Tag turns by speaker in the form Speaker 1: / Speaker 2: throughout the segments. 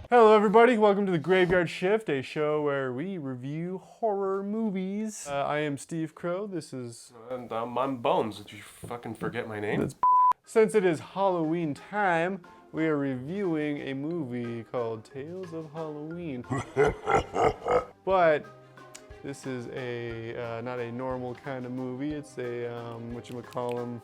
Speaker 1: Hello everybody, welcome to the Graveyard Shift, a show where we review horror movies. I am Steve Crow, this is...
Speaker 2: And I'm Bones. Did you fucking forget my name?
Speaker 1: Since it is Halloween time, we are reviewing a movie called Tales of Halloween. But this is a not a normal kind of movie, it's a, whatchamacallem,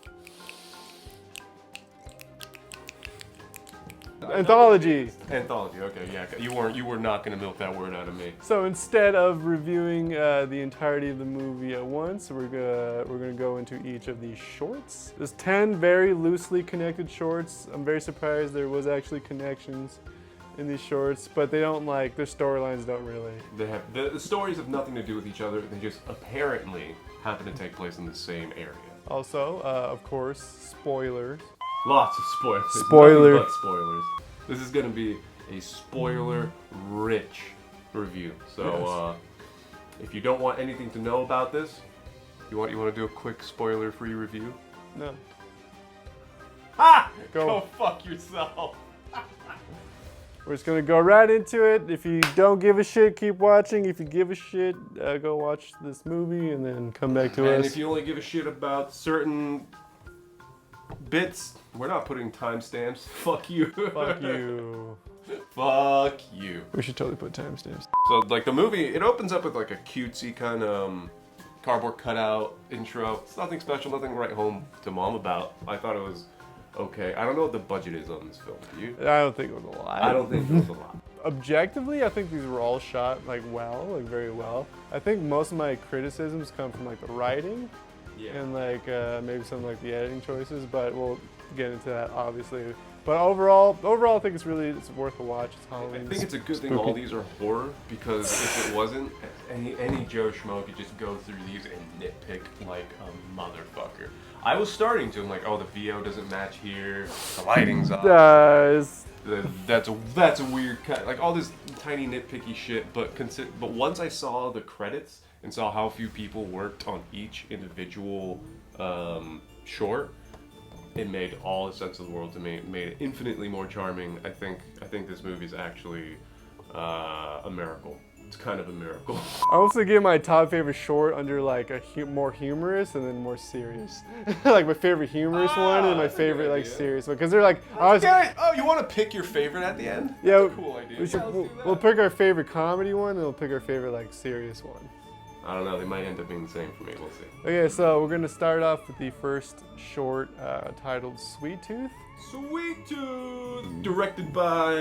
Speaker 1: anthology.
Speaker 2: Anthology. Okay, yeah. You were not gonna milk that word out of me.
Speaker 1: So instead of reviewing the entirety of the movie at once, we're gonna go into each of these shorts. There's 10 very loosely connected shorts. I'm very surprised there was actually connections in these shorts, but they don't their storylines don't really.
Speaker 2: They have the stories have nothing to do with each other. They just apparently happen to take place in the same area.
Speaker 1: Also, of course, spoilers.
Speaker 2: Lots of spoilers.
Speaker 1: Spoiler.
Speaker 2: Nothing but spoilers. This is gonna be a spoiler-rich review. So, if you don't want anything to know about this, you want to do a quick spoiler-free review?
Speaker 1: No.
Speaker 2: Ha!
Speaker 1: Go.
Speaker 2: Go fuck yourself.
Speaker 1: We're just gonna go right into it. If you don't give a shit, keep watching. If you give a shit, go watch this movie and then come back to us.
Speaker 2: And if you only give a shit about certain bits, we're not putting timestamps. Fuck you.
Speaker 1: Fuck you.
Speaker 2: Fuck you.
Speaker 1: We should totally put timestamps.
Speaker 2: So, like, the movie, it opens up with, like, a cutesy kind of cardboard cutout intro. It's nothing special, nothing to write home to mom about. I thought it was okay. I don't know what the budget is on this film. Do you?
Speaker 1: I don't think it was a lot.
Speaker 2: I don't think it was a lot.
Speaker 1: Objectively, I think these were all shot very well. I think most of my criticisms come from the writing and maybe some the editing choices, but we'll get into that obviously. But overall, I think it's worth a watch. It's Halloween.
Speaker 2: I think it's a good thing all these are horror, because if it wasn't, any Joe Schmo could just go through these and nitpick like a motherfucker. I was starting to. I'm like, oh, the VO doesn't match here. The lighting's off. That's a weird cut. Like all this tiny nitpicky shit. But once I saw the credits and saw how few people worked on each individual short, it made all the sense of the world to me. It made it infinitely more charming. I think this movie is actually a miracle. It's kind of a miracle.
Speaker 1: I also give my top favorite short under more humorous and then more serious. Like my favorite humorous one and my favorite serious one, because they're
Speaker 2: Oh, you want to pick your favorite at the end?
Speaker 1: Yeah,
Speaker 2: that's a cool idea.
Speaker 1: We'll pick our favorite comedy one and we'll pick our favorite serious one.
Speaker 2: I don't know, they might end up being the same for me, we'll see.
Speaker 1: Okay, so we're gonna start off with the first short titled Sweet Tooth.
Speaker 2: Sweet Tooth, directed by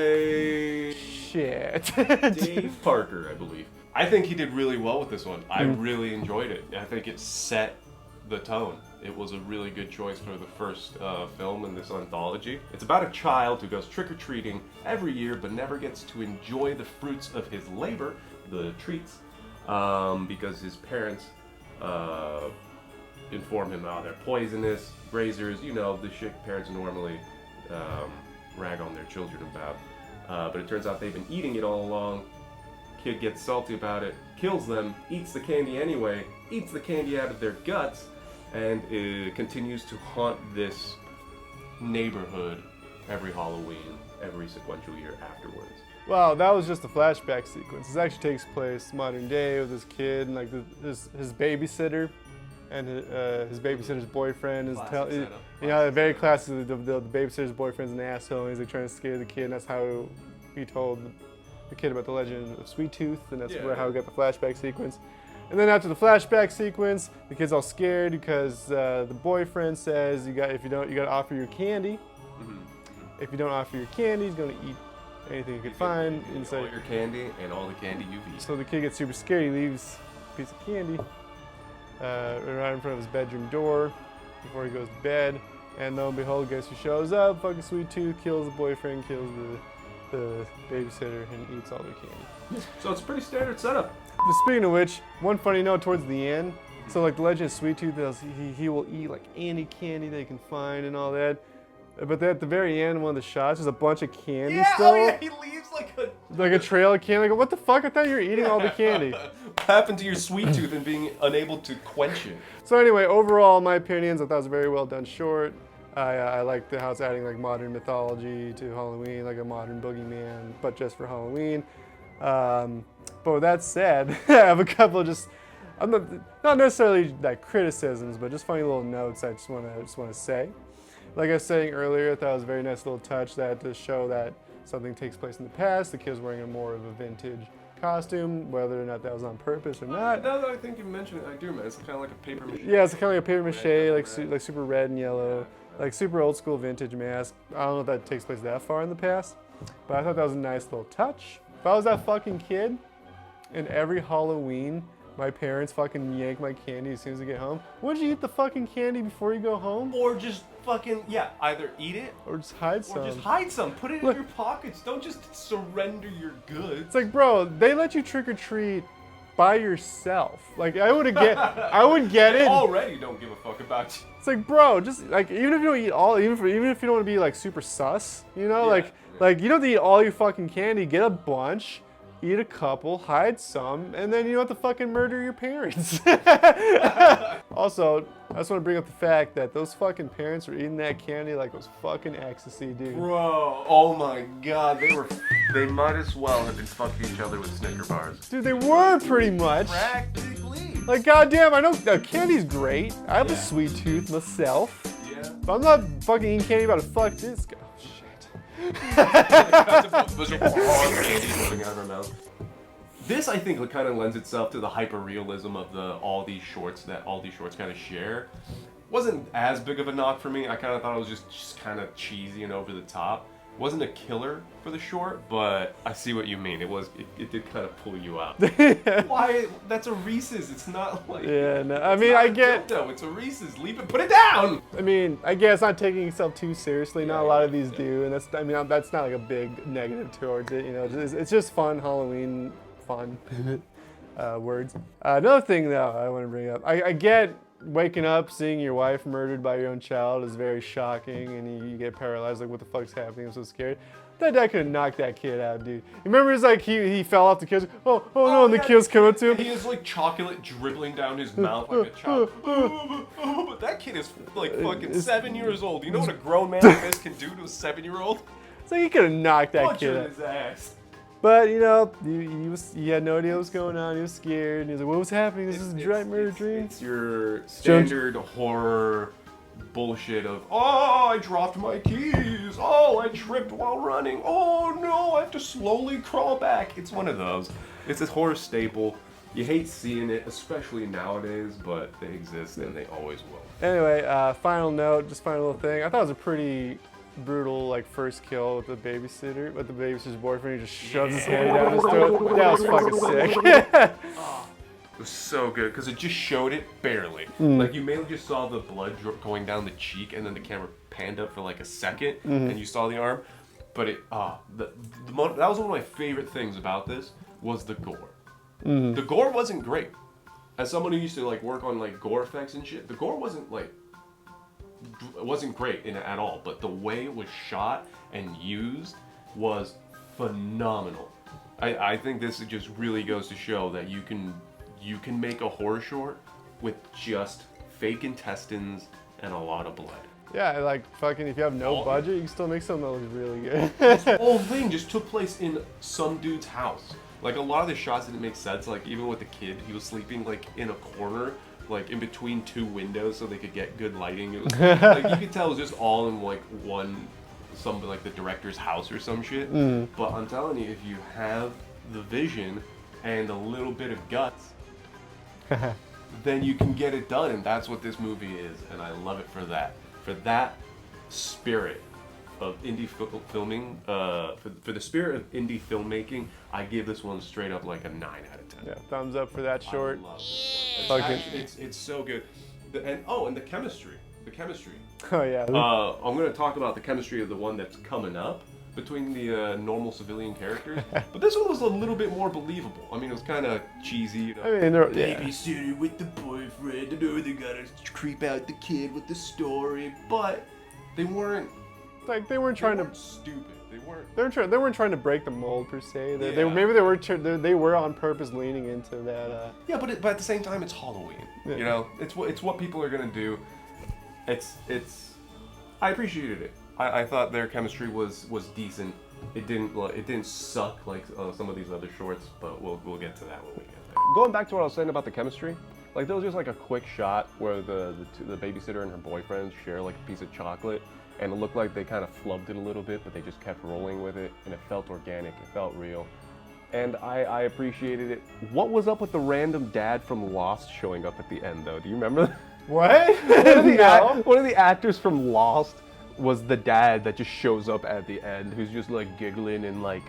Speaker 2: Dave Parker, I believe. I think he did really well with this one. I really enjoyed it. I think it set the tone. It was a really good choice for the first film in this anthology. It's about a child who goes trick-or-treating every year but never gets to enjoy the fruits of his labor, the treats, because his parents inform him they're poisonous, razors, the shit parents normally rag on their children about. But it turns out they've been eating it all along. Kid gets salty about it, kills them, eats the candy anyway, eats the candy out of their guts, and continues to haunt this neighborhood every Halloween, every sequential year afterwards.
Speaker 1: Wow, that was just a flashback sequence. This actually takes place modern day with this kid and his babysitter, and his babysitter's boyfriend is very classic. The babysitter's boyfriend's an asshole, and he's trying to scare the kid. And that's how he told the kid about the legend of Sweet Tooth, and that's how we got the flashback sequence. And then after the flashback sequence, the kid's all scared because the boyfriend says you got to offer your candy. If you don't offer your candy, he's gonna eat anything you can find inside.
Speaker 2: All your candy and all the candy you've eaten.
Speaker 1: So the kid gets super scared. He leaves a piece of candy right in front of his bedroom door before he goes to bed. And lo and behold, guess who shows up? Fucking Sweet Tooth kills the boyfriend, kills the babysitter, and eats all their candy.
Speaker 2: So it's a pretty standard setup.
Speaker 1: But speaking of which, one funny note towards the end. So the legend of Sweet Tooth, he will eat any candy they can find and all that. But then at the very end, one of the shots, there's a bunch of candy still.
Speaker 2: Oh yeah, he leaves
Speaker 1: like a trail of candy. What the fuck? I thought you were eating all the candy.
Speaker 2: What happened to your sweet tooth and being unable to quench it?
Speaker 1: So anyway, overall, my opinions, I thought it was a very well done short. I like how it's adding like modern mythology to Halloween, like a modern boogeyman, but just for Halloween. But with that said, I have a couple of I'm not necessarily like criticisms, but just funny little notes I just want to say. Like I was saying earlier, I thought it was a very nice little touch that to show that something takes place in the past. The kid's wearing a more of a vintage costume, whether or not that was on purpose or not.
Speaker 2: Now that I think you mentioned it, I do, man. It's kind of like a paper mache.
Speaker 1: Yeah, it's kind of like a paper mache,
Speaker 2: Red.
Speaker 1: like super red and yellow, like super old school vintage mask. I don't know if that takes place that far in the past, but I thought that was a nice little touch. If I was that fucking kid, and every Halloween my parents fucking yank my candy as soon as I get home, wouldn't you eat the fucking candy before you go home?
Speaker 2: Or just fucking, either eat it
Speaker 1: Or just hide some.
Speaker 2: or just hide some. Put it in your pockets. Don't just surrender your goods.
Speaker 1: It's like, bro, they let you trick or treat by yourself. Like, I would get
Speaker 2: They
Speaker 1: it.
Speaker 2: already don't give a fuck about you.
Speaker 1: It's like, bro, just like even if you don't eat all, even if you don't want to be like super sus, you know, like you don't have to eat all your fucking candy. Get a bunch, eat a couple, hide some, and then you don't have to fucking murder your parents. Also, I just want to bring up the fact that those fucking parents were eating that candy like it was fucking ecstasy, dude.
Speaker 2: Bro, oh my god, they might as well have been fucking each other with Snicker bars.
Speaker 1: Dude, they were pretty much.
Speaker 2: Practically.
Speaker 1: Like, goddamn, I know candy's great. I have a sweet tooth myself.
Speaker 2: Yeah.
Speaker 1: But I'm not fucking eating candy about to fuck this guy. Oh, shit.
Speaker 2: This, I think, kind of lends itself to the hyper-realism of all these shorts kind of share. Wasn't as big of a knock for me. I kind of thought it was just kind of cheesy and over the top. Wasn't a killer for the short, but I see what you mean. It did kind of pull you out. Why? That's a Reese's. It's not like.
Speaker 1: Yeah, no. I mean, I get.
Speaker 2: No, it's a Reese's. Leave it. Put it down.
Speaker 1: I mean, I guess not taking yourself too seriously. Not a lot of these
Speaker 2: yeah.
Speaker 1: do, and that's not like a big negative towards it. You know, it's just fun Halloween fun words. Another thing though, I want to bring up. I get. Waking up, seeing your wife murdered by your own child is very shocking, and you get paralyzed, like, what the fuck's happening? I'm so scared. That dad could have knocked that kid out, dude. You remember it's like he fell off the kid, oh no, and the kid was coming to him?
Speaker 2: He has like chocolate dribbling down his mouth like a child. But that kid is like fucking 7 years old. You know what a grown man like this can do to a 7-year-old?
Speaker 1: It's like he could have knocked that
Speaker 2: Punch
Speaker 1: kid
Speaker 2: in
Speaker 1: out.
Speaker 2: his ass.
Speaker 1: But, you know, he had no idea what was going on. He was scared. And he was like, what was happening? This is a giant murder dream.
Speaker 2: It's your standard horror bullshit of, oh, I dropped my keys. Oh, I tripped while running. Oh, no, I have to slowly crawl back. It's one of those. It's a horror staple. You hate seeing it, especially nowadays, but they exist and they always will.
Speaker 1: Anyway, final note, just final little thing. I thought it was a pretty brutal like first kill with the babysitter's boyfriend. He just shoves his hand down his throat. That was fucking sick.
Speaker 2: It was so good because it just showed it barely. Like you mainly just saw the blood going down the cheek, and then the camera panned up for like a second, and you saw the arm. But that was one of my favorite things about this was the gore. The gore wasn't great. As someone who used to like work on like gore effects and shit, the gore wasn't great at all, but the way it was shot and used was phenomenal. I think this just really goes to show that you can make a horror short with just fake intestines and a lot of blood.
Speaker 1: Yeah, like fucking if you have no budget, you can still make something that looks really good.
Speaker 2: The whole thing just took place in some dude's house. Like a lot of the shots didn't make sense. Like even with the kid, he was sleeping like in a corner, like in between two windows, so they could get good lighting. It was like you could tell it was just all in like like the director's house or some shit. But I'm telling you, if you have the vision and a little bit of guts, then you can get it done, and that's what this movie is. And I love it for that. For that spirit of indie filming, for the spirit of indie filmmaking, I give this one straight up like a 9 out of 10.
Speaker 1: Yeah, thumbs up for that short.
Speaker 2: I love this one. It's so good. And the chemistry.
Speaker 1: Oh yeah.
Speaker 2: I'm going to talk about the chemistry of the one that's coming up between the normal civilian characters, but this one was a little bit more believable. I mean, it was kind of cheesy, you know.
Speaker 1: I mean,
Speaker 2: babysitter with the boyfriend, you know, they gotta creep out the kid with the story, but they weren't
Speaker 1: like they weren't trying to
Speaker 2: stupid.
Speaker 1: They weren't trying to break the mold per se. They were on purpose leaning into that.
Speaker 2: Yeah, but at the same time, it's Halloween. Yeah. You know, it's what people are gonna do. I appreciated it. I thought their chemistry was decent. It didn't suck like some of these other shorts, but we'll get to that when we get there. Going back to what I was saying about the chemistry, like there was just like a quick shot where the babysitter and her boyfriend share like a piece of chocolate, and it looked like they kind of flubbed it a little bit, but they just kept rolling with it, and it felt organic, it felt real. And I appreciated it. What was up with the random dad from Lost showing up at the end, though? Do you remember that?
Speaker 1: What?
Speaker 2: One of the actors from Lost was the dad that just shows up at the end, who's just like giggling and like...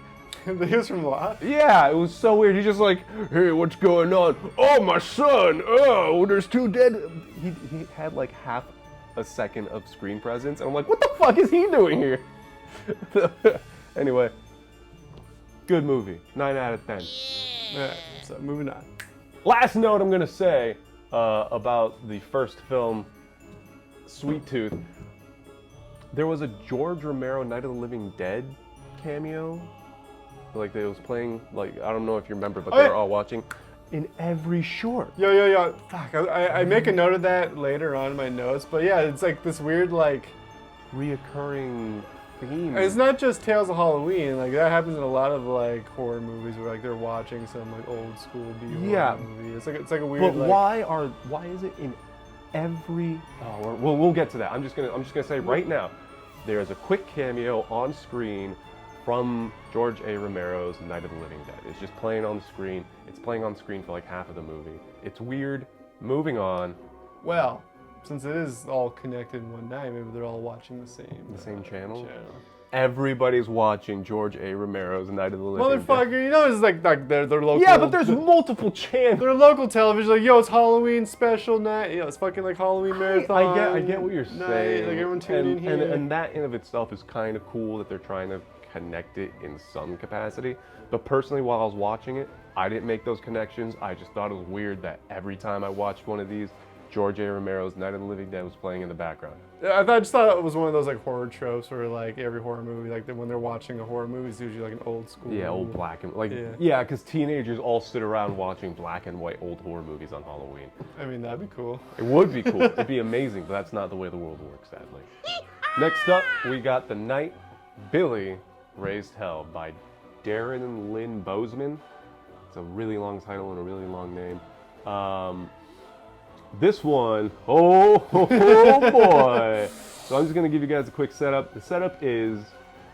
Speaker 1: He was from Lost?
Speaker 2: Yeah, it was so weird. He's just like, hey, what's going on? Oh, my son! Oh, there's 2 dead... He had like half a second of screen presence, and I'm like, what the fuck is he doing here? Anyway, good movie. 9 out of 10.
Speaker 1: Yeah, so moving on.
Speaker 2: Last note I'm gonna say about the first film, Sweet Tooth. There was a George Romero Night of the Living Dead cameo. Like they was playing, like, I don't know if you remember, but they were all watching. In every short.
Speaker 1: Yo. Fuck, I make a note of that later on in my notes, but yeah, it's like this weird, like...
Speaker 2: reoccurring theme.
Speaker 1: It's not just Tales of Halloween, like that happens in a lot of like horror movies where like they're watching some like old school B-horror movie. It's like a weird.
Speaker 2: But
Speaker 1: like,
Speaker 2: why is it in every? Oh, we'll get to that. I'm just gonna say right now, there is a quick cameo on screen from George A. Romero's Night of the Living Dead. It's just playing on the screen. It's playing on screen for like half of the movie. It's weird. Moving on.
Speaker 1: Well, since it is all connected in one night, maybe they're all watching the same
Speaker 2: channel. Everybody's watching George A. Romero's Night of the Living Dead.
Speaker 1: Motherfucker, you know it's like their local.
Speaker 2: Yeah, but there's multiple channels.
Speaker 1: Their local television, like, yo, it's Halloween special night. You know, it's fucking like Halloween marathon.
Speaker 2: I get what you're saying.
Speaker 1: Like everyone tuned in here.
Speaker 2: And that in of itself is kind of cool that they're trying to connect it in some capacity. But personally, while I was watching it, I didn't make those connections. I just thought it was weird that every time I watched one of these, George A. Romero's Night of the Living Dead was playing in the background.
Speaker 1: I just thought it was one of those like horror tropes where like every horror movie, like when they're watching a horror movie, it's usually like an old school.
Speaker 2: Yeah,
Speaker 1: movie.
Speaker 2: old black and because teenagers all sit around watching black and white old horror movies on Halloween.
Speaker 1: I mean, that'd be cool.
Speaker 2: It would be cool. It'd be amazing, but that's not the way the world works, sadly. Next up, we got The Night Billy Raised Hell by Darren and Lynn Bozeman. It's a really long title and a really long name. This one, oh boy. So I'm just gonna give you guys a quick setup. The setup is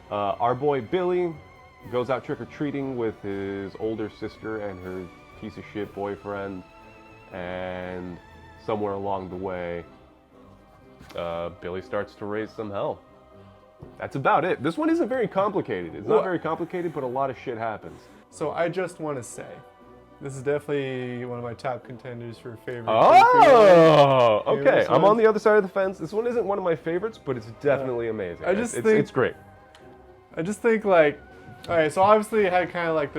Speaker 2: our boy Billy goes out trick-or-treating with his older sister and her piece of shit boyfriend, and somewhere along the way, Billy starts to raise some hell. That's about it. This one isn't very complicated. It's not very complicated, but a lot of shit happens.
Speaker 1: So I just want to say, this is definitely one of my top contenders for favorite.
Speaker 2: Oh, okay. I'm on the other side of the fence. This one isn't one of my favorites, but it's definitely amazing. It's great.
Speaker 1: I just think like, all right, so obviously it had kind of like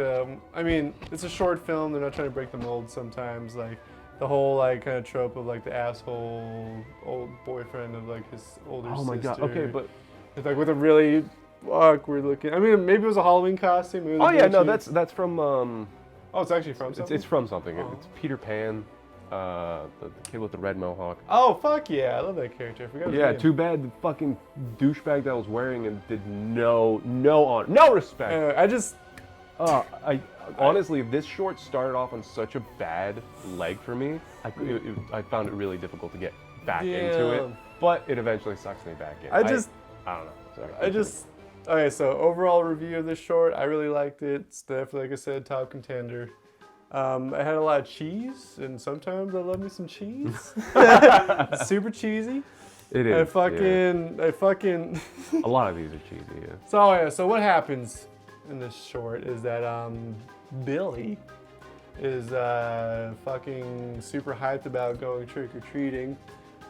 Speaker 1: I mean, it's a short film. They're not trying to break the mold sometimes. Like the whole like kind of trope of like the asshole old boyfriend of like his older sister.
Speaker 2: Oh my god. Okay, but
Speaker 1: it's like with a really awkward looking. I mean, maybe it was a Halloween costume.
Speaker 2: Oh yeah, no, that's from.
Speaker 1: Oh, it's actually from something?
Speaker 2: It's from something.
Speaker 1: Oh.
Speaker 2: It's Peter Pan, the kid with the red mohawk.
Speaker 1: Oh, fuck yeah. I love that character. I forgot his name.
Speaker 2: Too bad the fucking douchebag that was wearing it did no respect.
Speaker 1: Anyway,
Speaker 2: honestly, this short started off on such a bad leg for me. I found it really difficult to get back into it, but it eventually sucks me back in. I don't know. Sorry.
Speaker 1: Okay, so overall review of this short, I really liked it. It's definitely, like I said, top contender. I had a lot of cheese, and sometimes I love me some cheese. Super cheesy.
Speaker 2: It is.
Speaker 1: I fucking.
Speaker 2: A lot of these are cheesy, yeah.
Speaker 1: So what happens in this short is that Billy is fucking super hyped about going trick-or-treating,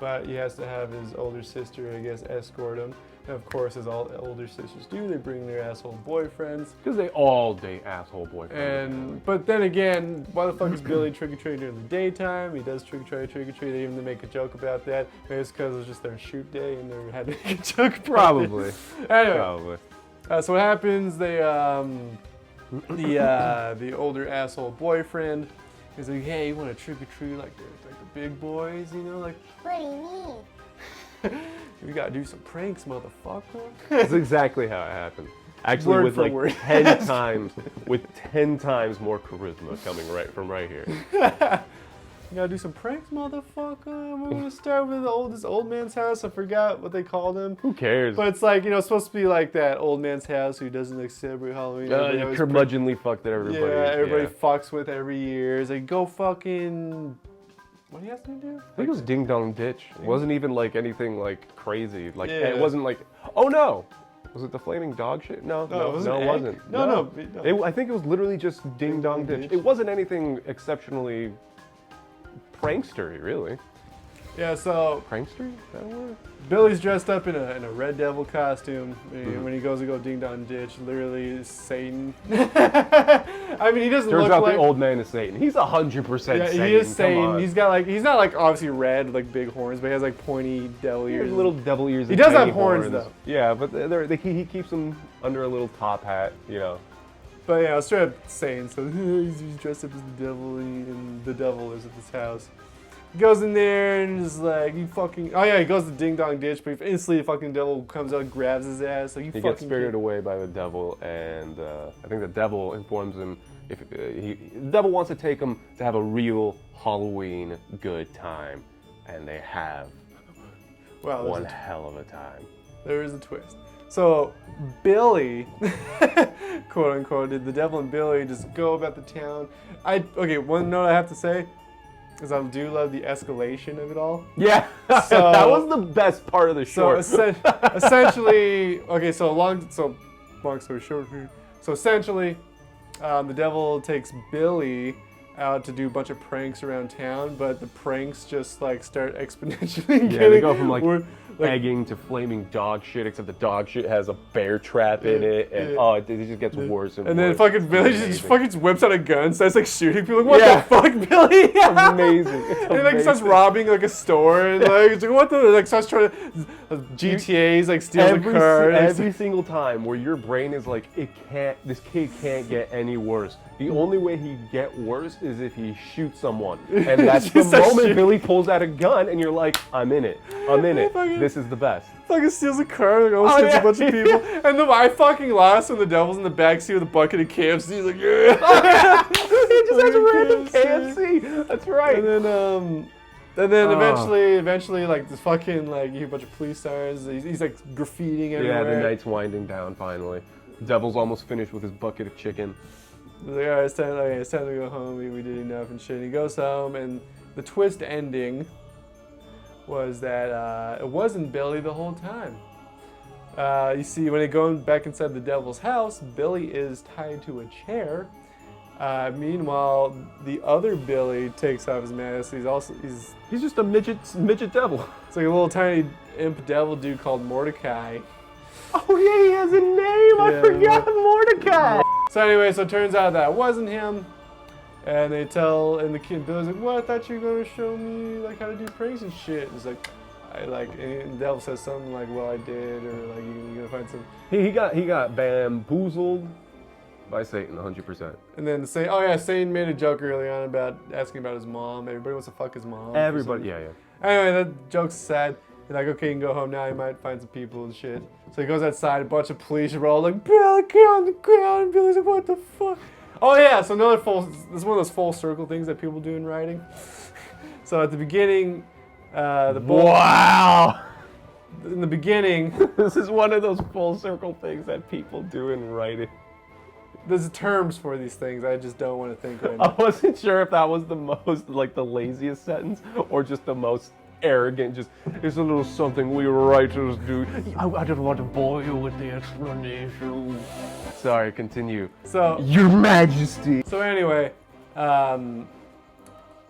Speaker 1: but he has to have his older sister, I guess, escort him. And of course, as all older sisters do, they bring their asshole boyfriends.
Speaker 2: Because they all date asshole boyfriends.
Speaker 1: But then again, why the fuck is Billy trick-or-treating during the daytime? He does trick-or-treat. They even make a joke about that. Maybe it's because it was just their shoot day and they had to make a joke about
Speaker 2: Probably.
Speaker 1: it. Anyway.
Speaker 2: Probably.
Speaker 1: So what happens, they, the older asshole boyfriend is like, hey, you want to trick-or-treat like the big boys, you know? Like,
Speaker 3: What do you mean?
Speaker 1: We gotta do some pranks, motherfucker.
Speaker 3: That's exactly how it happened. Actually,
Speaker 1: Word
Speaker 3: with
Speaker 1: for
Speaker 3: like
Speaker 1: word.
Speaker 3: 10 times, with 10 times more charisma coming right from right here.
Speaker 1: We gotta do some pranks, motherfucker. We're gonna start with this old man's house. I forgot what they called him.
Speaker 3: Who cares?
Speaker 1: But it's like, it's supposed to be like that old man's house who doesn't like celebrate Halloween.
Speaker 3: You curmudgeonly fucked that everybody.
Speaker 1: Yeah, everybody fucks with every year. It's like, go fucking... What do you have to do?
Speaker 3: I think it was Ding Dong Ditch. It wasn't even like anything like crazy. Like
Speaker 1: Yeah.
Speaker 3: it wasn't like, oh no, was it the flaming dog shit? No,
Speaker 1: No, it wasn't.
Speaker 3: No.
Speaker 1: No.
Speaker 3: I think it was literally just Ding Dong Ditch. It wasn't anything exceptionally prankstery, really.
Speaker 1: Yeah, so
Speaker 3: Prankstery? Is that a word?
Speaker 1: Billy's dressed up in a red devil costume. When he goes to go Ding Dong Ditch, literally Satan. I mean, he doesn't
Speaker 3: Turns
Speaker 1: look
Speaker 3: out
Speaker 1: like...
Speaker 3: the old man is Satan. He's 100%
Speaker 1: Yeah,
Speaker 3: Satan.
Speaker 1: he is
Speaker 3: Come
Speaker 1: Satan.
Speaker 3: on.
Speaker 1: He's not like obviously red with like big horns, but he has like pointy devil
Speaker 3: He has
Speaker 1: ears.
Speaker 3: little devil ears.
Speaker 1: He
Speaker 3: and
Speaker 1: does have
Speaker 3: tiny
Speaker 1: horns, though.
Speaker 3: Yeah, but he keeps them under a little top hat,
Speaker 1: But yeah, straight up Satan. So he's dressed up as the devil, and the devil lives at this house. He goes in there and is like, he goes to Ding Dong Ditch, but instantly the fucking devil comes out and grabs his ass. Like,
Speaker 3: He gets spirited away by the devil, and I think the devil informs him the devil wants to take him to have a real Halloween good time, and they have one hell of a time.
Speaker 1: There is a twist. So Billy, quote unquote, the devil and Billy just go about the town. One note I have to say is I do love the escalation of it all.
Speaker 3: Yeah,
Speaker 1: So-
Speaker 3: that was the best part of the short.
Speaker 1: So essentially, long story short here. So essentially, the devil takes Billy out to do a bunch of pranks around town, but the pranks just like start exponentially.
Speaker 3: Yeah, they go from like
Speaker 1: like-
Speaker 3: egging to flaming dog shit, except the dog shit has a bear trap in it, and it just gets worse and worse.
Speaker 1: And then fucking Billy just whips out a gun, starts like shooting people. Like, what
Speaker 3: Yeah.
Speaker 1: the fuck, Billy?
Speaker 3: amazing. It's
Speaker 1: And like starts robbing like a store and like, it's like what the like starts trying to GTA's like steals a car.
Speaker 3: Every single time where your brain is like, this kid can't get any worse. The only way he'd get worse is if he shoots someone. And that's the
Speaker 1: Just starts
Speaker 3: moment
Speaker 1: shooting.
Speaker 3: Billy pulls out a gun and you're like, I'm in it. I'm in it.
Speaker 1: Fucking-
Speaker 3: This is the best.
Speaker 1: Fucking steals a car, like almost hits a bunch of people. And then I fucking lost when the devil's in the backseat with a bucket of KFC. He's like, yeah.
Speaker 3: He just has a random
Speaker 1: KFC.
Speaker 3: KFC. That's right.
Speaker 1: And then eventually, like this fucking like you hear a bunch of police sirens. He's like graffitiing everywhere.
Speaker 3: Yeah, the night's winding down finally. Devil's almost finished with his bucket of chicken.
Speaker 1: He's like, all right, it's time to go home. We did enough and shit. And he goes home, and the twist ending was that it wasn't Billy the whole time. You see, when they go back inside the devil's house, Billy is tied to a chair. Meanwhile, the other Billy takes off his mask. He's
Speaker 3: just a midget devil.
Speaker 1: It's like a little tiny imp devil dude called Mordecai.
Speaker 3: Oh yeah, he has a name. I forgot Mordecai.
Speaker 1: So anyway, so it turns out that wasn't him. And the kid Billy's like, well, I thought you were gonna show me like how to do pranks and shit. And it's like, and the devil says something like, well, I did, or like you're gonna find some.
Speaker 3: He got bamboozled by Satan, 100%.
Speaker 1: And then Satan made a joke early on about asking about his mom. Everybody wants to fuck his mom.
Speaker 3: Everybody, yeah.
Speaker 1: Anyway, that joke's sad. He's like, okay, you can go home now. You might find some people and shit. So he goes outside. A bunch of police are all like, Billy, get on the ground. And Billy's like, what the fuck? Oh yeah, so this is one of those full circle things that people do in writing. So at the beginning,
Speaker 3: Wow!
Speaker 1: In the beginning,
Speaker 3: this is one of those full circle things that people do in writing.
Speaker 1: There's terms for these things. I just don't want to think right now.
Speaker 3: I wasn't sure if that was the most, like, the laziest sentence or just the most arrogant, just, it's a little something we writers do. I don't want to bore you with the explanation. Sorry, continue.
Speaker 1: So,
Speaker 3: Your Majesty.
Speaker 1: So anyway, at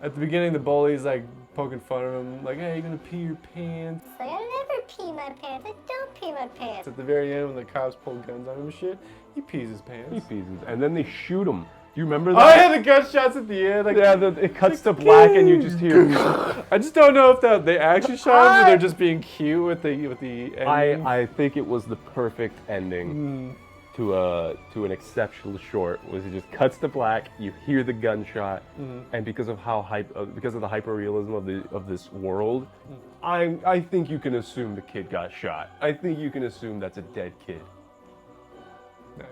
Speaker 1: the beginning, the bully's like poking fun of him, like, hey, you're gonna pee your pants.
Speaker 4: Like, I never pee my pants. I don't pee my pants.
Speaker 1: At the very end, when the cops pull guns on him and shit, he pees his pants.
Speaker 3: He pees his, and then they shoot him. Do you remember
Speaker 1: Oh
Speaker 3: that?
Speaker 1: yeah, the gunshots at the end. Like,
Speaker 3: yeah, it cuts to black and you just hear.
Speaker 1: I just don't know if they actually shot him or they're just being cute with the ending.
Speaker 3: I think it was the perfect ending. to an exceptional short was it just cuts to black, you hear the gunshot, and because of because of the hyper-realism of this world, I think you can assume the kid got shot. I think you can assume that's a dead kid.
Speaker 1: Nice.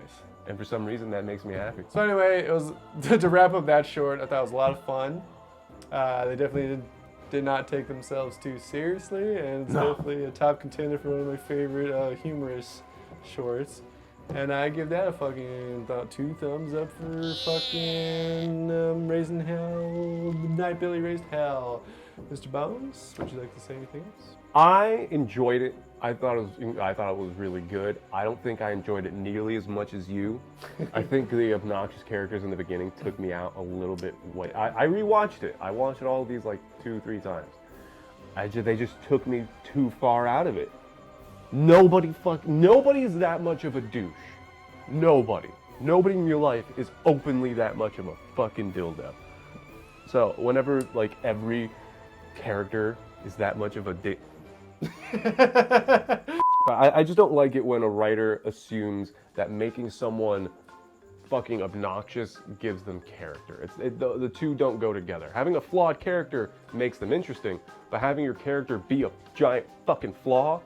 Speaker 3: And for some reason that makes me happy.
Speaker 1: So anyway, it was to wrap up that short. I thought it was a lot of fun. They definitely did not take themselves too seriously, and it's definitely a top contender for one of my favorite humorous shorts. And I give that a fucking about 2 thumbs up for fucking Raising Hell, The Night Billy Raised Hell. Mr. Bones, would you like to say anything else?
Speaker 3: I enjoyed it. I thought it was really good. I don't think I enjoyed it nearly as much as you. I think the obnoxious characters in the beginning took me out a little bit. I rewatched it. I watched it all of these like 2-3 times. They just took me too far out of it. Nobody is that much of a douche. Nobody in your life is openly that much of a fucking dildo. So whenever like every character is that much of a dick. I just don't like it when a writer assumes that making someone fucking obnoxious gives them character. The two don't go together. Having a flawed character makes them interesting, but having your character be a giant fucking flaw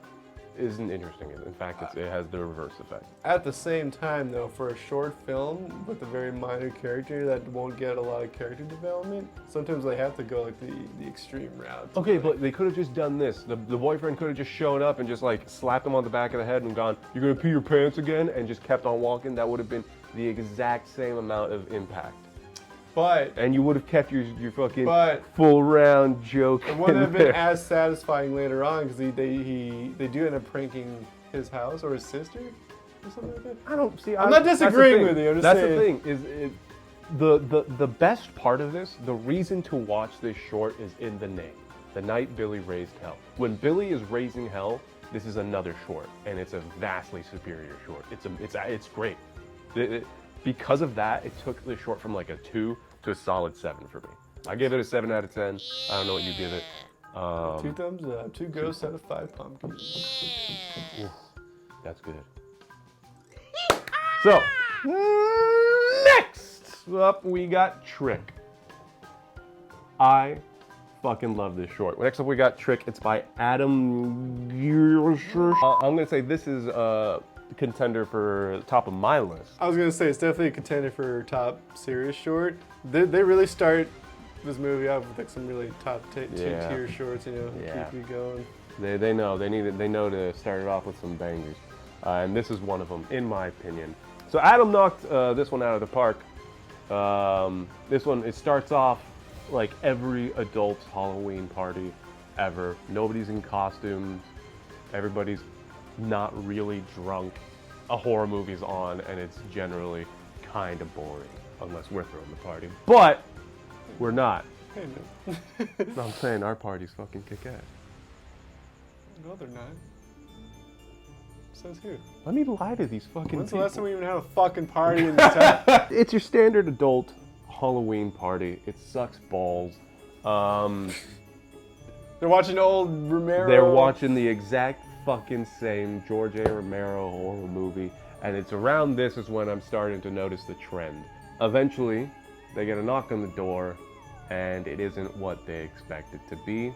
Speaker 3: isn't interesting. In fact, it has the reverse effect.
Speaker 1: At the same time, though, for a short film with a very minor character that won't get a lot of character development, sometimes they have to go like the extreme route.
Speaker 3: Okay, but they could have just done this. The boyfriend could have just shown up and just like slapped him on the back of the head and gone, "You're gonna pee your pants again," and just kept on walking. That would have been the exact same amount of impact. And you would have kept your fucking full round joke.
Speaker 1: It wouldn't have been as satisfying later on because they do end up pranking his house or his sister or something like that. I'm not disagreeing with you. I'm just saying.
Speaker 3: That's the thing. Is the best part of this? The reason to watch this short is in the name. The Night Billy Raised Hell. When Billy is raising hell, this is another short, and it's a vastly superior short. It's great. Because of that, it took the short from like a 2 to a solid 7 for me. I give it a 7 out of 10. I don't know what you give it.
Speaker 1: 2 thumbs up. 2 ghosts out of 5 pumpkins.
Speaker 3: Ooh, that's good. So, next up we got Trick. I fucking love this short. Next up we got Trick. It's by Adam. I'm gonna say this is contender for top of my list.
Speaker 1: I was gonna say it's definitely a contender for top serious short. They really start this movie off with like some really top tier shorts, keep you going.
Speaker 3: They know to start it off with some bangers, and this is one of them in my opinion. So Adam knocked this one out of the park. This one, it starts off like every adult's Halloween party ever. Nobody's in costumes. Everybody's not really drunk. A horror movie's on and it's generally kind of boring unless we're throwing the party, but we're not.
Speaker 1: Hey, man.
Speaker 3: No, I'm saying our parties fucking kick ass.
Speaker 1: No, they're not. Says who?
Speaker 3: Let me lie to these fucking
Speaker 1: When's
Speaker 3: people.
Speaker 1: the last time we even had a fucking party in this town?
Speaker 3: It's your standard adult Halloween party. It sucks balls.
Speaker 1: They're watching old Romero.
Speaker 3: They're watching the exact fucking same George A. Romero horror movie, and it's around this is when I'm starting to notice the trend. Eventually, they get a knock on the door, and it isn't what they expect it to be.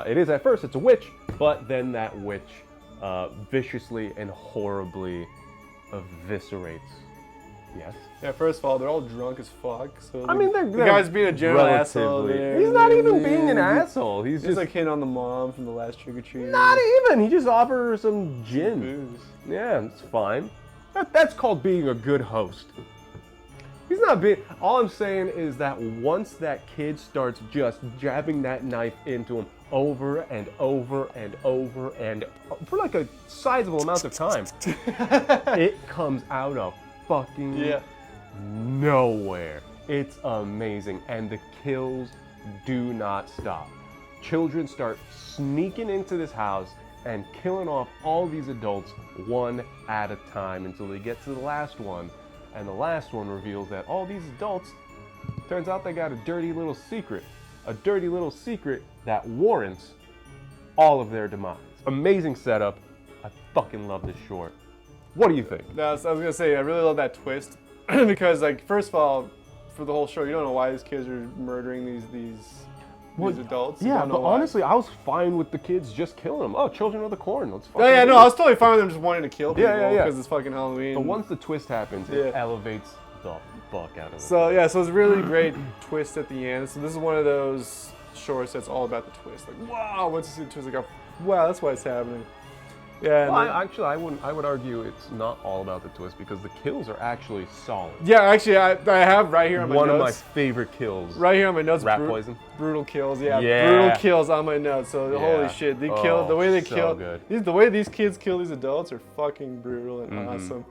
Speaker 3: It is at first, it's a witch, but then that witch viciously and horribly eviscerates. Yes?
Speaker 1: Yeah, first of all, they're all drunk as fuck. So
Speaker 3: I mean,
Speaker 1: the guy's being a general asshole there.
Speaker 3: He's not even being an asshole. He's just
Speaker 1: like hitting on the mom from the last trick-or-treat.
Speaker 3: Not even. He just offers her some gin.
Speaker 1: Booze.
Speaker 3: Yeah, it's fine. That's called being a good host. He's not being... All I'm saying is that once that kid starts just jabbing that knife into him over and over and over and for like a sizable amount of time, it comes out of fucking nowhere. It's amazing, and the kills do not stop. Children start sneaking into this house and killing off all these adults one at a time until they get to the last one, and the last one reveals that all these adults, turns out they got a dirty little secret that warrants all of their demise. Amazing setup. I fucking love this short. What do you think?
Speaker 1: No, so I was gonna say I really love that twist because, like, first of all, for the whole show, you don't know why these kids are murdering these adults. You
Speaker 3: Yeah,
Speaker 1: don't know
Speaker 3: but
Speaker 1: why.
Speaker 3: honestly, I was fine with the kids just killing them. Oh, children of the corn. Let's fucking
Speaker 1: Oh yeah,
Speaker 3: do
Speaker 1: no,
Speaker 3: it.
Speaker 1: I was totally fine with them just wanting to kill people
Speaker 3: Yeah, yeah.
Speaker 1: because it's fucking Halloween.
Speaker 3: But once the twist happens,
Speaker 1: Yeah.
Speaker 3: it elevates the fuck out of it.
Speaker 1: So yeah, so it's a really great twist at the end. So this is one of those shorts that's all about the twist. Like, wow, once you see the twist, like, oh, wow, that's why it's happening. Yeah.
Speaker 3: Well,
Speaker 1: And then-
Speaker 3: actually, I would argue it's not all about the twist because the kills are actually solid.
Speaker 1: yeah, actually, I have right here on my
Speaker 3: One
Speaker 1: notes.
Speaker 3: of my favorite kills.
Speaker 1: Right here on my notes.
Speaker 3: Rat poison.
Speaker 1: Brutal kills, yeah.
Speaker 3: Yeah.
Speaker 1: Brutal kills on my notes. So
Speaker 3: Yeah.
Speaker 1: holy shit, they
Speaker 3: Oh,
Speaker 1: kill the way they
Speaker 3: so
Speaker 1: kill.
Speaker 3: good.
Speaker 1: The way these kids kill these adults are fucking brutal and awesome.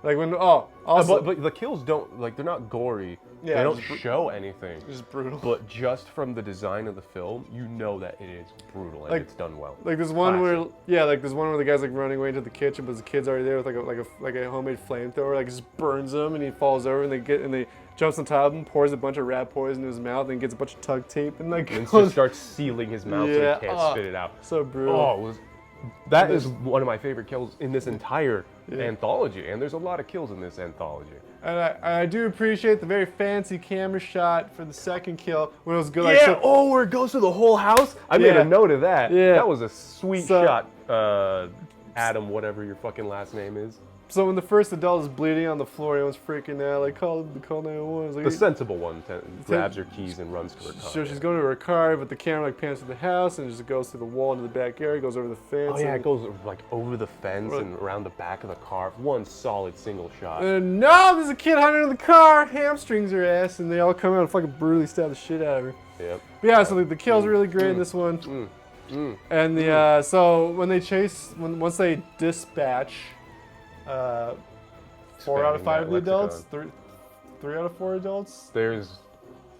Speaker 1: Like when
Speaker 3: But the kills don't, like, they're not gory.
Speaker 1: Yeah,
Speaker 3: they don't
Speaker 1: just
Speaker 3: show anything.
Speaker 1: just brutal.
Speaker 3: But just from the design of the film, you know that it is brutal and
Speaker 1: Like-
Speaker 3: it's done well.
Speaker 1: Like there's one
Speaker 3: Classic.
Speaker 1: like there's one where the guy's like running away into the kitchen, but the kid's already there with like a homemade flamethrower, like just burns him, and he falls over, and they jumps on top of him, pours a bunch of rat poison into his mouth, and gets a bunch of tuck tape, and like
Speaker 3: And
Speaker 1: goes,
Speaker 3: just starts sealing his mouth so
Speaker 1: Yeah,
Speaker 3: he can't
Speaker 1: oh.
Speaker 3: spit it out.
Speaker 1: so brutal.
Speaker 3: Oh, that is one of my favorite kills in this entire anthology, and there's a lot of kills in this anthology.
Speaker 1: And I do appreciate the very fancy camera shot for the second kill when it was good.
Speaker 3: Yeah,
Speaker 1: Like, so,
Speaker 3: oh, where it goes to the whole house? I made
Speaker 1: Yeah.
Speaker 3: a note of that.
Speaker 1: Yeah.
Speaker 3: That was a sweet
Speaker 1: So-
Speaker 3: shot, Adam, whatever your fucking last name is.
Speaker 1: so when the first adult is bleeding on the floor, everyone's freaking out. Like call 911. It's like,
Speaker 3: The sensible one grabs her keys and runs to her car.
Speaker 1: So she's going to her car, but the camera like pans to the house and it just goes through the wall into the backyard, goes over the fence.
Speaker 3: Oh yeah,
Speaker 1: and,
Speaker 3: it goes like over the fence
Speaker 1: Right.
Speaker 3: and around the back of the car. One solid single shot.
Speaker 1: And no, there's a kid hiding in the car, hamstrings her ass, and they all come out and fucking brutally stab the shit out of her.
Speaker 3: Yep.
Speaker 1: But yeah, so the kill's really great in this one. And the so when they once they dispatch 4 out of
Speaker 3: Expanding
Speaker 1: 5 of the
Speaker 3: that
Speaker 1: adults,
Speaker 3: lexicon.
Speaker 1: 3 out of 4 adults.
Speaker 3: There's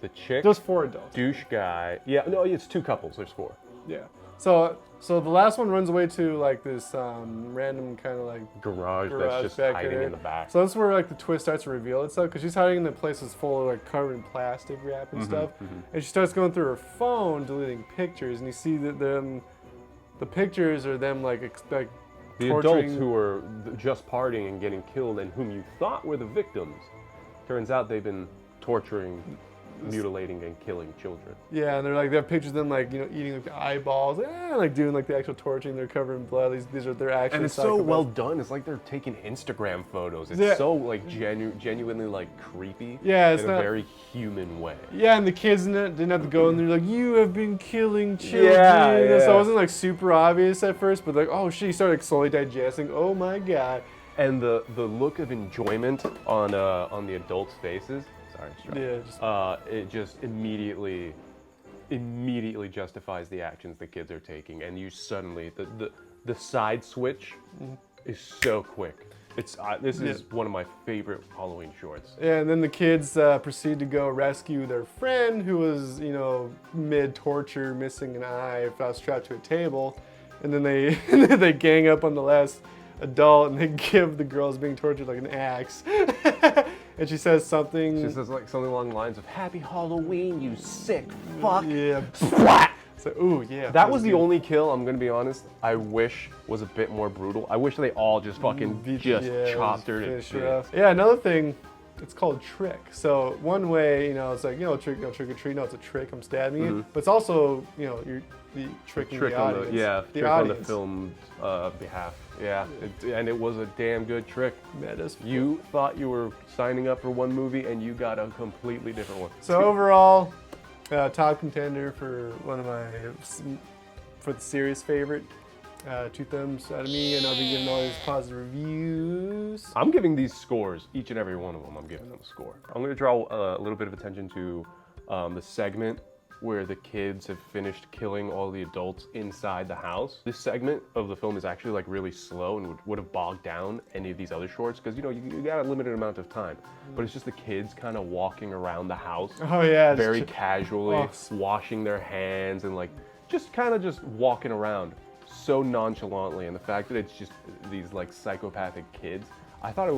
Speaker 3: the chick,
Speaker 1: There's 4 adults.
Speaker 3: douche guy. Yeah, no, it's 2 couples. There's 4.
Speaker 1: Yeah. So the last one runs away to like this random kind of like
Speaker 3: Garage
Speaker 1: garage
Speaker 3: that's just
Speaker 1: back
Speaker 3: hiding
Speaker 1: there.
Speaker 3: in the back.
Speaker 1: So that's where like the twist starts to reveal itself because she's hiding in the places full of like covered in plastic wrap and stuff, and she starts going through her phone deleting pictures, and you see that the pictures are them like
Speaker 3: The
Speaker 1: torturing-
Speaker 3: adults who were just partying and getting killed and whom you thought were the victims, turns out they've been torturing, mutilating, and killing children.
Speaker 1: Yeah, and they have pictures of them like eating like the eyeballs, like doing like the actual torturing. They're covered in blood. These are they're actually
Speaker 3: And it's so
Speaker 1: psychopaths.
Speaker 3: well done. It's like they're taking Instagram photos. It's
Speaker 1: Yeah.
Speaker 3: so like genuinely like creepy.
Speaker 1: Yeah, it's
Speaker 3: in a
Speaker 1: not-
Speaker 3: very human way.
Speaker 1: Yeah, and the kids didn't have to go in there like, you have been killing children.
Speaker 3: Yeah,
Speaker 1: So
Speaker 3: yeah.
Speaker 1: it wasn't like super obvious at first, but like, oh shit, you started like slowly digesting. Oh my god.
Speaker 3: And the look of enjoyment on the adults' faces. Sorry, Strauss.
Speaker 1: Yeah, just,
Speaker 3: It just immediately justifies the actions the kids are taking, and you suddenly the side switch is so quick. This is one of my favorite Halloween shorts.
Speaker 1: yeah, and then the kids proceed to go rescue their friend who was, mid-torture, missing an eye, strapped to a table, and then they they gang up on the last adult and they give the girl who's being tortured like an axe. And she says something.
Speaker 3: She says like something along the lines of "Happy Halloween, you sick fuck."
Speaker 1: Yeah.
Speaker 3: Splat!
Speaker 1: So, ooh, yeah.
Speaker 3: That was the only kill, I'm gonna be honest, I wish was a bit more brutal. I wish they all just fucking chopped her to
Speaker 1: finish her
Speaker 3: bits.
Speaker 1: off. Yeah, another thing, it's called trick. So one way, it's like, trick or treat, no, it's a trick, I'm stabbing you. But it's also, you're tricking
Speaker 3: Trick
Speaker 1: the
Speaker 3: on
Speaker 1: audience.
Speaker 3: the trick on the film's behalf. Yeah, and it was a damn good trick.
Speaker 1: Metas.
Speaker 3: You thought you were signing up for one movie and you got a completely different one.
Speaker 1: So overall, top contender for for the series favorite. 2 thumbs out of me, and I'll be giving all these positive reviews.
Speaker 3: I'm giving these scores, each and every one of them, I'm giving them a score. I'm gonna draw a little bit of attention to the segment where the kids have finished killing all the adults inside the house. This segment of the film is actually like really slow and would have bogged down any of these other shorts because you got a limited amount of time. But it's just the kids kind of walking around the house
Speaker 1: Oh yeah,
Speaker 3: very casually,
Speaker 1: Oh.
Speaker 3: washing their hands and like just walking around so nonchalantly. And the fact that it's just these like psychopathic kids, I thought it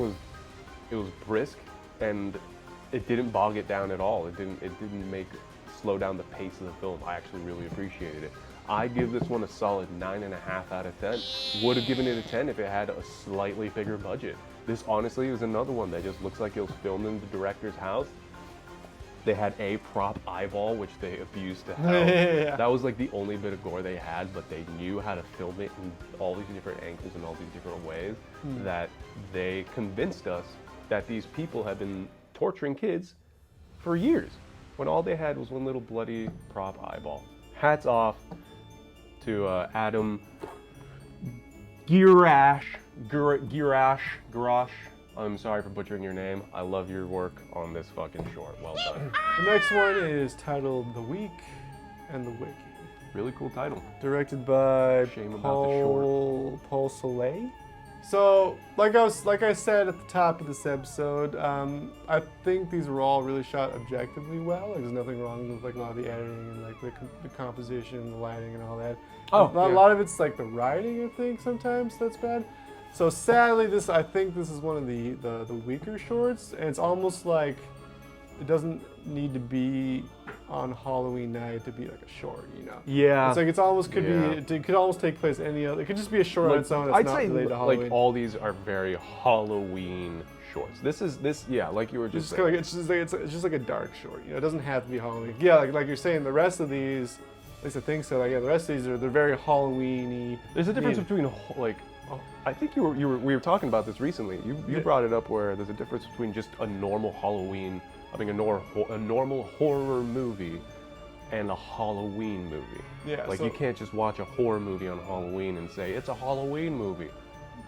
Speaker 3: was brisk and it didn't bog it down at all. It didn't slow down the pace of the film. I actually really appreciated it. I give this one a solid 9.5 out of 10. Would have given it a 10 if it had a slightly bigger budget. This honestly is another one that just looks like it was filmed in the director's house. They had a prop eyeball, which they abused to hell.
Speaker 1: Yeah.
Speaker 3: That was like the only bit of gore they had, but they knew how to film it in all these different angles and all these different ways that they convinced us that these people have been torturing kids for years when all they had was one little bloody prop eyeball. Hats off to Adam Girash. I'm sorry for butchering your name. I love your work on this fucking short. Well done.
Speaker 1: The next one is titled The Weak and the Wicked.
Speaker 3: Really cool title.
Speaker 1: Directed by
Speaker 3: Shame about the short.
Speaker 1: Paul Soleil. So, like I said at the top of this episode, I think these were all really shot objectively well. Like, there's nothing wrong with like a lot of the editing and like the composition, the lighting, and all that.
Speaker 3: Oh,
Speaker 1: a lot of it's like the writing. I think sometimes that's bad. So sadly, I think this is one of the weaker shorts, and it's almost like it doesn't need to be on Halloween night to be like a short, you know?
Speaker 3: Yeah.
Speaker 1: It's like it could almost take place any other. It could just be a short on its own. That's
Speaker 3: I'd
Speaker 1: not
Speaker 3: say
Speaker 1: related to Halloween.
Speaker 3: like all these are very Halloween shorts. Yeah, like you were just saying.
Speaker 1: It's just like a dark short. You know, it doesn't have to be Halloween. Yeah, like you're saying, the rest of these, at least I think so. Like, yeah, the rest of these they're very Halloween-y.
Speaker 3: There's a difference between like. I think we were talking about this recently. You brought it up where there's a difference between just a normal Halloween, a normal horror movie, and a Halloween movie.
Speaker 1: Yeah.
Speaker 3: Like, you can't just watch a horror movie on Halloween and say it's a Halloween movie.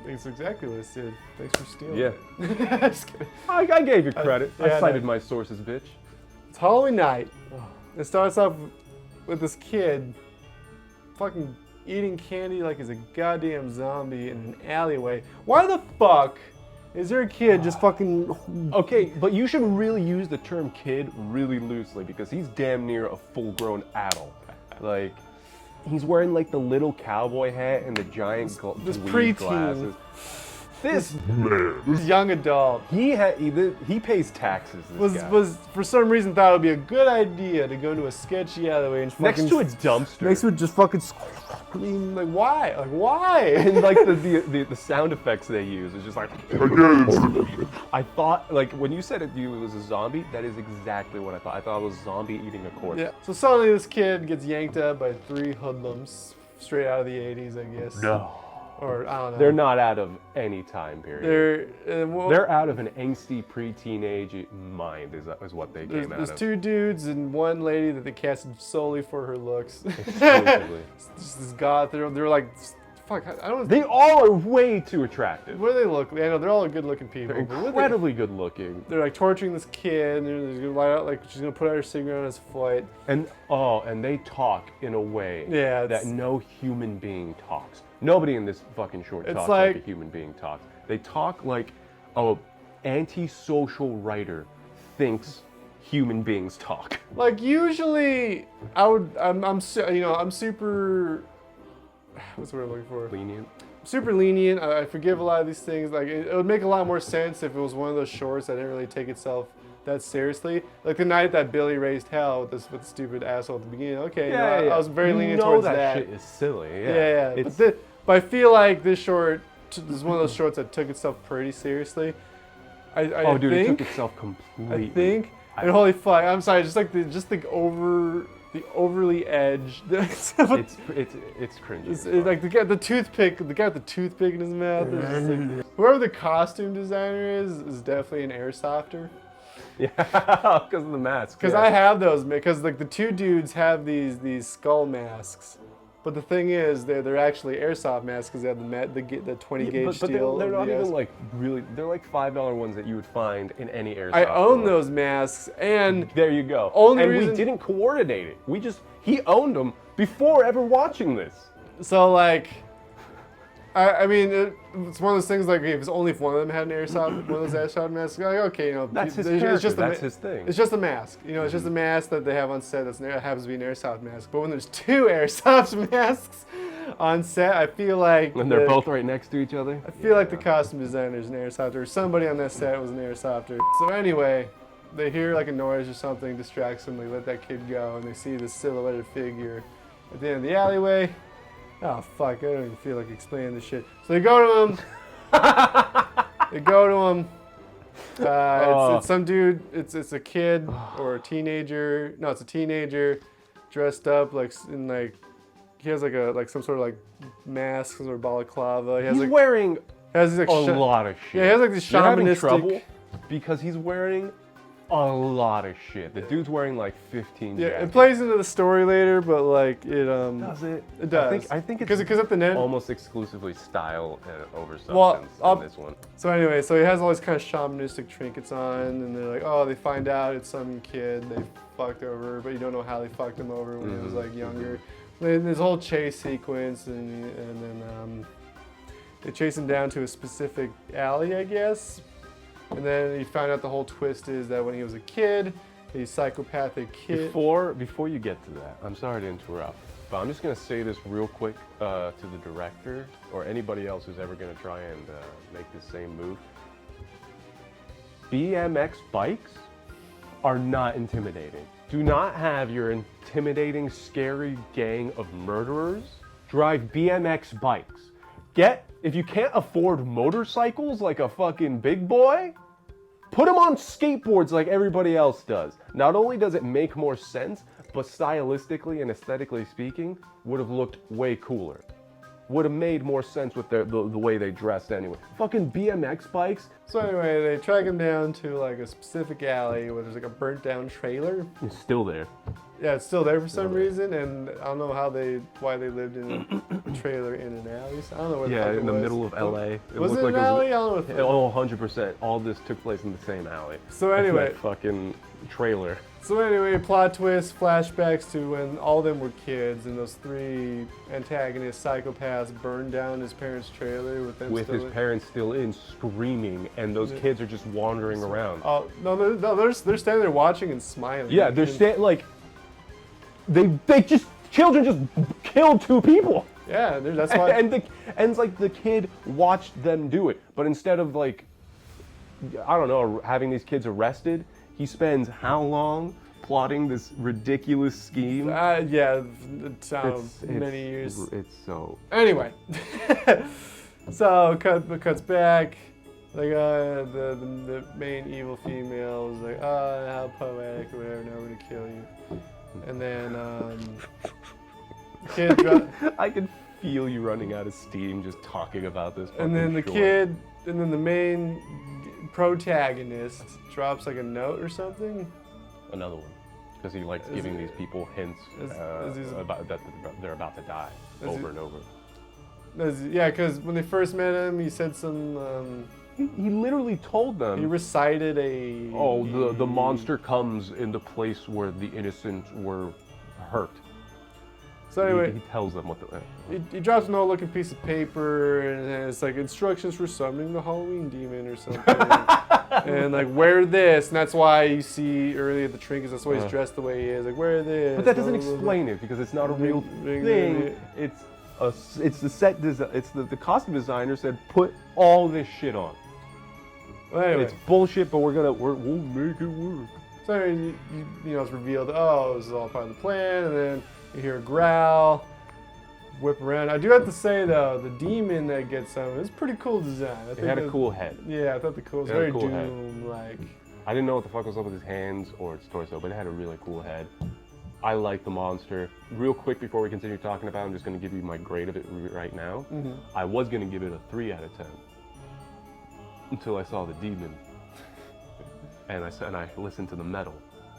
Speaker 1: That's exactly what it said. Thanks for stealing.
Speaker 3: Yeah.
Speaker 1: it. Just kidding.
Speaker 3: I gave you credit.
Speaker 1: Yeah,
Speaker 3: I cited my sources, bitch.
Speaker 1: It's Halloween night. It starts off with this kid fucking eating candy like he's a goddamn zombie in an alleyway. Why the fuck is there a kid just fucking...
Speaker 3: Okay, but you should really use the term kid really loosely because he's damn near a full-grown adult. Like, he's wearing like the little cowboy hat and the giant
Speaker 1: this
Speaker 3: tweed
Speaker 1: preteen.
Speaker 3: glasses. This
Speaker 1: young adult
Speaker 3: he pays taxes. This guy.
Speaker 1: was for some reason thought it would be a good idea to go to a sketchy alleyway and
Speaker 3: next to a dumpster.
Speaker 1: Next to it, just fucking scream like why? Like why?
Speaker 3: And like the sound effects they use is just like. I thought like when you said it was a zombie, that is exactly what I thought. I thought it was a zombie eating a corpse.
Speaker 1: Yeah. So suddenly this kid gets yanked up by 3 hoodlums straight out of the 80s, I guess.
Speaker 3: No.
Speaker 1: Or I don't know.
Speaker 3: They're not out of any time period.
Speaker 1: They're
Speaker 3: out of an angsty pre-teenage mind is what they came out of.
Speaker 1: There's 2 dudes and 1 lady that they casted solely for her looks.
Speaker 3: Exclusively.
Speaker 1: Just this god. They're like, fuck. I don't.
Speaker 3: They all are way too attractive.
Speaker 1: What do they look? I know they're all good-looking people.
Speaker 3: They're incredibly good-looking.
Speaker 1: They're like torturing this kid. And they're gonna light out like she's gonna put out her cigarette on his foot.
Speaker 3: And they talk in a way that no human being talks. Nobody in this fucking short talks like a human being talks. They talk like a antisocial writer thinks human beings talk.
Speaker 1: Like usually, I'm super. What's the word I'm looking for?
Speaker 3: Lenient.
Speaker 1: Super lenient. I forgive a lot of these things. Like it would make a lot more sense if it was one of those shorts that didn't really take itself that seriously. Like the night that Billy raised hell with the stupid asshole at the beginning. Okay, I was very lenient towards that.
Speaker 3: Shit is silly.
Speaker 1: Yeah. But I feel like this short is one of those shorts that took itself pretty seriously.
Speaker 3: It took itself completely.
Speaker 1: I think. And holy fuck, I'm sorry, just the overly edged.
Speaker 3: it's cringy.
Speaker 1: It's like the guy with the toothpick in his mouth. Like, whoever the costume designer is definitely an airsofter.
Speaker 3: Yeah, because of the mask.
Speaker 1: Because I have those. Because like the 2 dudes have these skull masks, but the thing is they're actually airsoft masks because they have the 20 gauge steel.
Speaker 3: They're not even like really. They're like $5 ones that you would find in any airsoft.
Speaker 1: I own those masks, and
Speaker 3: there you go. We didn't coordinate it. He owned them before ever watching this.
Speaker 1: So like. I mean, it's one of those things like if one of them had one of those airsoft masks, like, okay,
Speaker 3: that's his character. That's his thing.
Speaker 1: It's just a mask, it's just a mask that they have on set that happens to be an airsoft mask. But when there's 2 airsoft masks on set, I feel like
Speaker 3: when they're both right next to each other.
Speaker 1: I feel like the costume designer's an airsofter, or somebody on that set was an airsofter. So anyway, they hear like a noise or something distracts them. They let that kid go, and they see this silhouetted figure at the end of the alleyway. Oh fuck! I don't even feel like explaining this shit. So they go to him. They go to him. It's some dude. It's a kid or a teenager. No, it's a teenager, dressed up like in like. He has like some sort of like mask, some sort of balaclava. He has
Speaker 3: He's wearing
Speaker 1: has like
Speaker 3: a lot of shit.
Speaker 1: Yeah, he has like this
Speaker 3: You're having
Speaker 1: shamanistic.
Speaker 3: trouble because he's wearing a lot of shit. The dude's wearing like 15
Speaker 1: Yeah,
Speaker 3: jackets.
Speaker 1: it plays into the story later, but like it
Speaker 3: Does it?
Speaker 1: It does.
Speaker 3: I think it's
Speaker 1: because at the end.
Speaker 3: almost exclusively style over substance
Speaker 1: Well,
Speaker 3: in this one.
Speaker 1: So anyway, so he has all these kind of shamanistic trinkets on, and they're like, oh, they find out it's some kid they fucked over, but you don't know how they fucked him over when he was like younger. And there's a whole chase sequence, and then they chase him down to a specific alley, I guess. And then you find out the whole twist is that when he was a kid, a psychopathic kid.
Speaker 3: Before you get to that, I'm sorry to interrupt, but I'm just gonna say this real quick to the director or anybody else who's ever gonna try and make the same move. BMX bikes are not intimidating. Do not have your intimidating, scary gang of murderers drive BMX bikes. If you can't afford motorcycles like a fucking big boy, put them on skateboards like everybody else does. Not only does it make more sense, but stylistically and aesthetically speaking, would have looked way cooler. Would have made more sense with the way they dressed anyway. Fucking BMX bikes.
Speaker 1: So anyway, they track him down to like a specific alley where there's like a burnt down trailer.
Speaker 3: It's still there.
Speaker 1: Yeah, it's still there for some reason, and I don't know why they lived in a trailer in an alley. So I don't know where the fuck
Speaker 3: in the
Speaker 1: was.
Speaker 3: middle of LA.
Speaker 1: Was it an alley? I don't know.
Speaker 3: Oh, 100%. All this took place in the same alley.
Speaker 1: So anyway,
Speaker 3: That fucking trailer.
Speaker 1: So anyway, plot twist, flashbacks to when all of them were kids, and those three antagonist psychopaths burned down his parents' trailer with them
Speaker 3: With
Speaker 1: still
Speaker 3: his parents still in, screaming, and those kids are just wandering around.
Speaker 1: Oh no, they're standing there watching and smiling.
Speaker 3: Yeah, they're like, children just killed two people.
Speaker 1: Yeah, that's why.
Speaker 3: And it's like the kid watched them do it, but instead of like, I don't know, having these kids arrested, he spends how long plotting this ridiculous scheme?
Speaker 1: Yeah, many years.
Speaker 3: It's so.
Speaker 1: Anyway, so cuts back. Like the main evil female was like, oh, how poetic or whatever. Now we're gonna kill you. And then kid.
Speaker 3: I can feel you running out of steam just talking about this.
Speaker 1: And then the
Speaker 3: short.
Speaker 1: kid, and then the main protagonist drops like a note or something.
Speaker 3: Another one, because he likes giving these people hints about that they're about to die over and over.
Speaker 1: Yeah, because when they first met him, he said some.
Speaker 3: He literally told them.
Speaker 1: He recited a.
Speaker 3: Oh, the monster comes in the place where the innocent were hurt.
Speaker 1: So anyway,
Speaker 3: he tells them what the.
Speaker 1: He drops an old-looking piece of paper, and it's like instructions for summoning the Halloween demon or something. And like, wear this, and that's why you see early at the trinkets. That's why he's dressed the way he is. Like, wear this.
Speaker 3: But that doesn't explain it because it's not a real thing. It's the set. It's the costume designer said put all this shit on.
Speaker 1: Well, anyway.
Speaker 3: It's bullshit, but we'll make it work.
Speaker 1: So anyway, it's revealed. Oh, this is all part of the plan, and then you hear a growl, whip around. I do have to say though, the demon that gets him is pretty cool design.
Speaker 3: It had a cool head.
Speaker 1: Yeah, I thought it was very Doom-like.
Speaker 3: I didn't know what the fuck was up with his hands or its torso, but it had a really cool head. I like the monster. Real quick before we continue talking about it, I'm just going to give you my grade of it right now. Mm-hmm. I was going to give it a 3 out of 10 until I saw the demon. And I listened to the metal.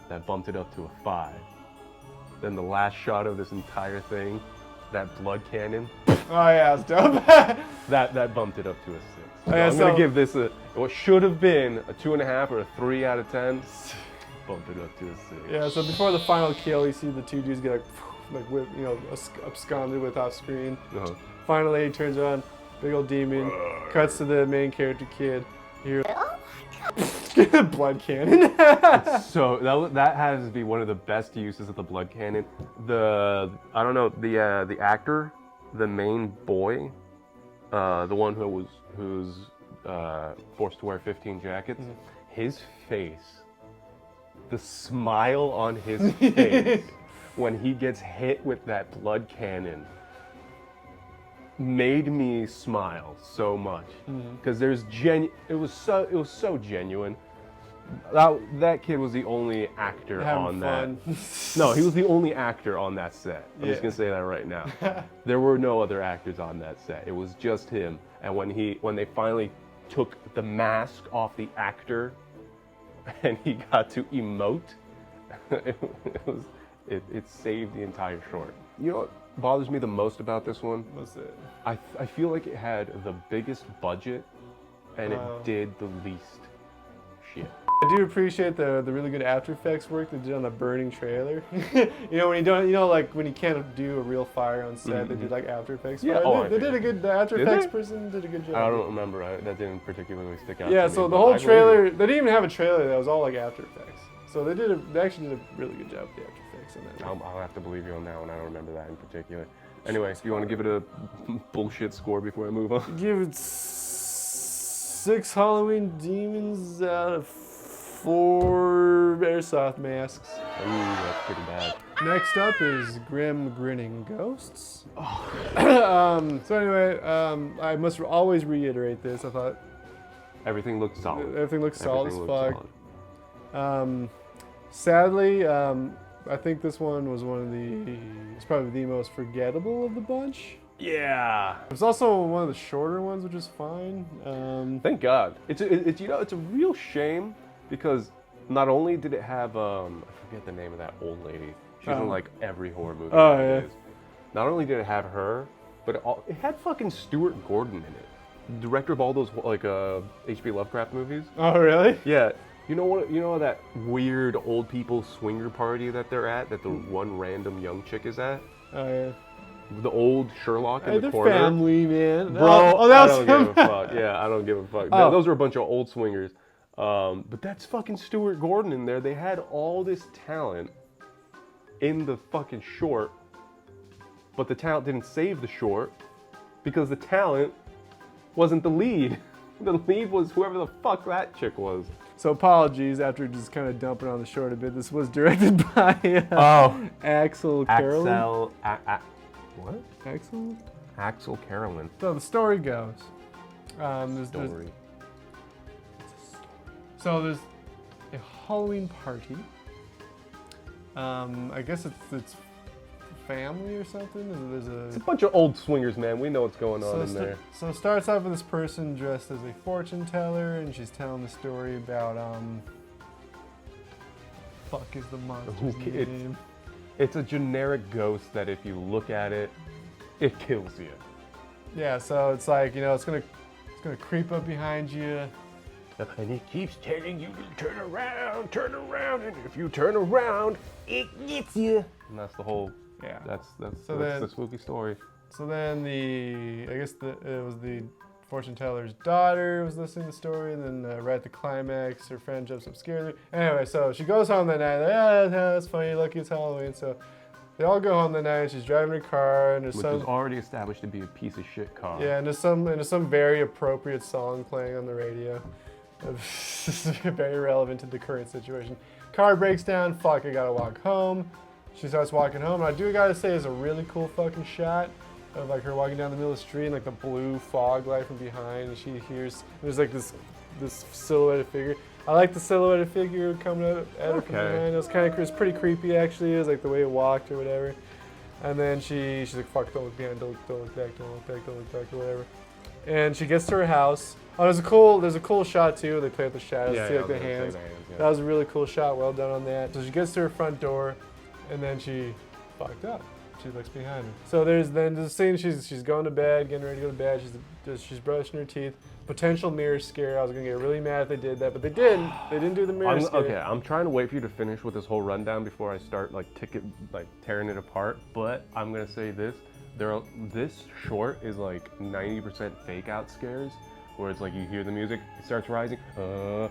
Speaker 3: That bumped it up to a 5. Then the last shot of this entire thing, that blood cannon.
Speaker 1: Oh yeah, it's dope.
Speaker 3: that bumped it up to a 6. So
Speaker 1: yeah,
Speaker 3: I'm going to give this what should have been a 2.5 or a 3 out of 10. Bumped it up to a 6.
Speaker 1: Yeah, so before the final kill, you see the two dudes get absconded with off screen.
Speaker 3: Uh-huh.
Speaker 1: Finally, he turns on, big old demon, cuts to the main character kid. You hear blood cannon.
Speaker 3: So that has to be one of the best uses of the blood cannon. The actor, the main boy, the one who's forced to wear 15 jackets, his face. The smile on his face when he gets hit with that blood cannon made me smile so much because it was so genuine. That kid was the only actor on
Speaker 1: fun.
Speaker 3: that. No, he was the only actor on that set. I'm just gonna say that right now. There were no other actors on that set. It was just him. And when they finally took the mask off the actor and he got to emote, it saved the entire short. You know what bothers me the most about this one?
Speaker 1: What's it?
Speaker 3: I feel like it had the biggest budget and it did the least shit.
Speaker 1: I do appreciate the really good After Effects work they did on the burning trailer. You know, when you don't, like when you can't do a real fire on set, they did like After Effects.
Speaker 3: Yeah,
Speaker 1: they did a good. The After Effects person did a good job.
Speaker 3: I don't remember. That didn't particularly stick out.
Speaker 1: Yeah,
Speaker 3: to me,
Speaker 1: so the whole trailer, they didn't even have a trailer. That was all like After Effects. So they actually did a really good job with the After Effects on that.
Speaker 3: I'll have to believe you on that one. I don't remember that in particular. Anyway, do you want to give it a bullshit score before I move on?
Speaker 1: Give it 6 Halloween demons out of 4 airsoft masks.
Speaker 3: Ooh, that's pretty bad.
Speaker 1: Next up is Grinning Ghosts. So anyway, I must always reiterate this. I thought
Speaker 3: Everything looked solid.
Speaker 1: everything looks solid as
Speaker 3: Everything
Speaker 1: fuck.
Speaker 3: looked solid.
Speaker 1: Sadly, I think this one was it's probably the most forgettable of the bunch.
Speaker 3: Yeah.
Speaker 1: It was also one of the shorter ones, which is fine.
Speaker 3: Thank God. It's a real shame because not only did it have I forget the name of that old lady. She's in like every horror movie.
Speaker 1: Oh,
Speaker 3: nowadays. Not only did it have her, but it had fucking Stuart Gordon in it, director of all those like H.P. Lovecraft movies.
Speaker 1: Oh, really?
Speaker 3: Yeah. You know what? You know that weird old people swinger party that they're at, that the one random young chick is at?
Speaker 1: Oh, yeah.
Speaker 3: The old Sherlock in the
Speaker 1: They're
Speaker 3: corner.
Speaker 1: family, man.
Speaker 3: Bro,
Speaker 1: oh, that
Speaker 3: I
Speaker 1: was
Speaker 3: don't
Speaker 1: him.
Speaker 3: give a fuck. Yeah, I don't give a fuck.
Speaker 1: Oh.
Speaker 3: Those are a bunch of old swingers. But that's fucking Stuart Gordon in there. They had all this talent in the fucking short, but the talent didn't save the short because the talent wasn't the lead. The lead was whoever the fuck that chick was.
Speaker 1: So apologies after just kind of dumping on the short a bit. This was directed by Axel Carolyn.
Speaker 3: What?
Speaker 1: Axel?
Speaker 3: Axel Carolyn.
Speaker 1: So the story goes. So there's a Halloween party. I guess it's family or something.
Speaker 3: It's a bunch of old swingers, man. We know what's going on in there.
Speaker 1: So it starts off with this person dressed as a fortune teller, and she's telling the story about fuck is the monster's name?
Speaker 3: It's a generic ghost that if you look at it, it kills you.
Speaker 1: Yeah, so it's like, it's gonna creep up behind you.
Speaker 3: And it keeps telling you to turn around, and if you turn around, it gets you. And that's the whole.
Speaker 1: Yeah.
Speaker 3: That's
Speaker 1: then-
Speaker 3: the spooky story.
Speaker 1: So then it was the fortune teller's daughter was listening to the story, and then right at the climax, her friend jumps up, scares her. Anyway, so she goes home that night. Like, that's funny. Lucky it's Halloween. So they all go home that night. She's driving her car, and there's
Speaker 3: Which was already established to be a piece of shit car.
Speaker 1: Yeah, and there's some very appropriate song playing on the radio. This is very relevant to the current situation. Car breaks down. Fuck, I gotta walk home. She starts walking home, and I do gotta say, it's a really cool fucking shot of like her walking down the middle of the street, and like the blue fog light from behind, and she hears there's like this silhouetted figure. I like the silhouetted figure coming at her from behind. It was pretty creepy actually. It was like the way it walked or whatever. And then she's like, fuck, don't look behind, don't look back, don't look back, don't look back, or whatever. And she gets to her house. Oh, there's a cool shot too. They play with the shadows, see like the hands.
Speaker 3: Yeah.
Speaker 1: That was a really cool shot. Well done on that. So she gets to her front door, and then she fucked up. She looks behind her. So there's the scene. She's going to bed, getting ready to go to bed. She's brushing her teeth. Potential mirror scare. I was gonna get really mad if they did that, but they didn't. They didn't do the mirror scare.
Speaker 3: Okay, I'm trying to wait for you to finish with this whole rundown before I start tearing it apart. But I'm gonna say this: this short is like 90% fake out scares, where it's like you hear the music, it starts rising, and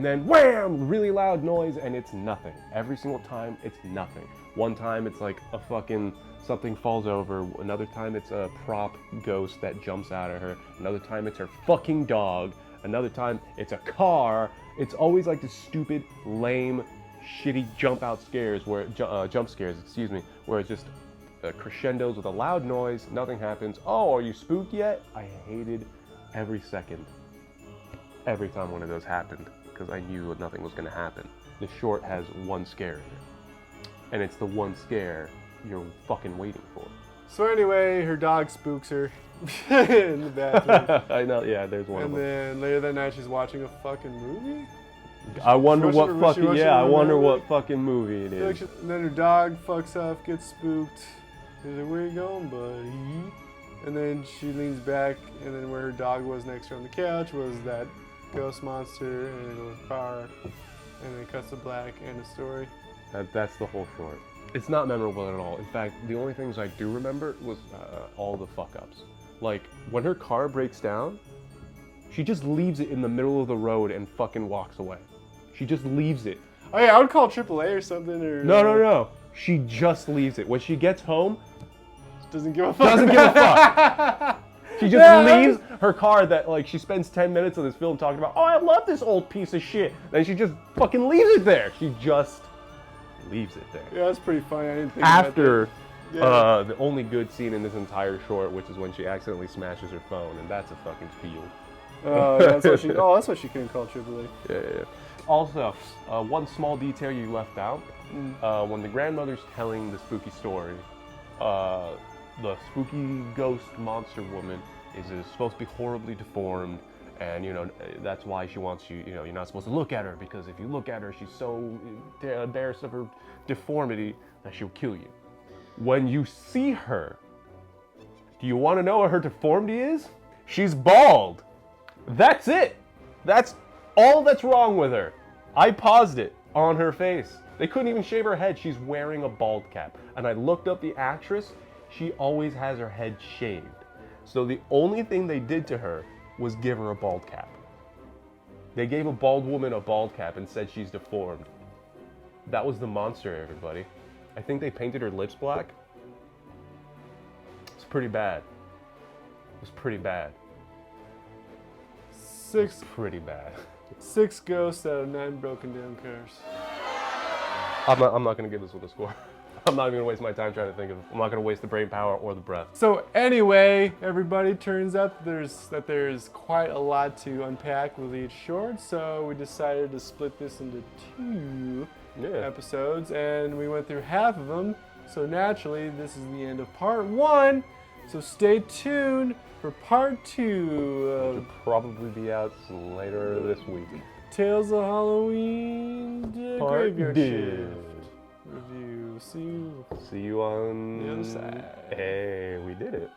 Speaker 3: then wham, really loud noise, and it's nothing. Every single time, it's nothing. One time it's like a fucking something falls over. Another time it's a prop ghost that jumps out at her. Another time it's her fucking dog. Another time it's a car. It's always like this stupid, lame shitty jump scares, where it just crescendos with a loud noise, nothing happens. Oh, are you spooked yet? I hated every second, every time one of those happened, because I knew nothing was going to happen. The short has one scare in it, and it's the one scare you're fucking waiting for.
Speaker 1: So anyway, her dog spooks her in the bathroom.
Speaker 3: I know, yeah, there's one of
Speaker 1: And
Speaker 3: them.
Speaker 1: then later that night she's watching a fucking movie?
Speaker 3: I wonder
Speaker 1: She
Speaker 3: what
Speaker 1: watched it-
Speaker 3: fucking,
Speaker 1: she
Speaker 3: yeah, I
Speaker 1: watched it
Speaker 3: wonder
Speaker 1: remember?
Speaker 3: what fucking movie it is.
Speaker 1: And then her dog fucks up, gets spooked. She's like, where you going, buddy? And then she leans back, and then where her dog was next to her on the couch was that ghost monster, and it goes car, and then it cuts to black, and the story.
Speaker 3: That's the whole short. It's not memorable at all. In fact, the only things I do remember was all the fuck-ups. Like, when her car breaks down, she just leaves it in the middle of the road and fucking walks away. She just leaves it.
Speaker 1: Oh yeah, I would call AAA or something, or...
Speaker 3: No. She just leaves it. When she gets home,
Speaker 1: Doesn't give a fuck.
Speaker 3: doesn't give a fuck. She just leaves her car that, like, she spends 10 minutes of this film talking about, oh, I love this old piece of shit. Then she just fucking leaves it there. She just leaves it there.
Speaker 1: Yeah, that's pretty funny. I didn't think about
Speaker 3: After
Speaker 1: that. Yeah.
Speaker 3: the only good scene in this entire short, which is when she accidentally smashes her phone, and that's a fucking spiel.
Speaker 1: That's what she couldn't call AAA.
Speaker 3: Yeah. Also, one small detail you left out. When the grandmother's telling the spooky story, the spooky ghost monster woman is supposed to be horribly deformed, and that's why she wants you. You're not supposed to look at her, because if you look at her, she's so embarrassed of her deformity that she'll kill you. When you see her, do you want to know what her deformity is? She's bald. That's it. That's all that's wrong with her. I paused it on her face. They couldn't even shave her head. She's wearing a bald cap. And I looked up the actress. She always has her head shaved. So the only thing they did to her was give her a bald cap. They gave a bald woman a bald cap and said she's deformed. That was the monster, everybody. I think they painted her lips black. It's pretty bad. It was pretty bad. Pretty bad.
Speaker 1: 6 ghosts out of 9 broken down cars.
Speaker 3: I'm not gonna give this one a score. I'm not even gonna waste my time trying to think of it. I'm not gonna waste the brain power or the breath.
Speaker 1: So anyway, everybody, turns out that there's quite a lot to unpack with each short, so we decided to split this into 2 episodes, and we went through half of them. So naturally, this is the end of part 1. So stay tuned for part 2
Speaker 3: It'll probably be out later this week.
Speaker 1: Tales of Halloween
Speaker 3: Part
Speaker 1: Graveyard
Speaker 3: 2.
Speaker 1: Shift review. See you
Speaker 3: See you on
Speaker 1: the other side.
Speaker 3: Hey, we did it.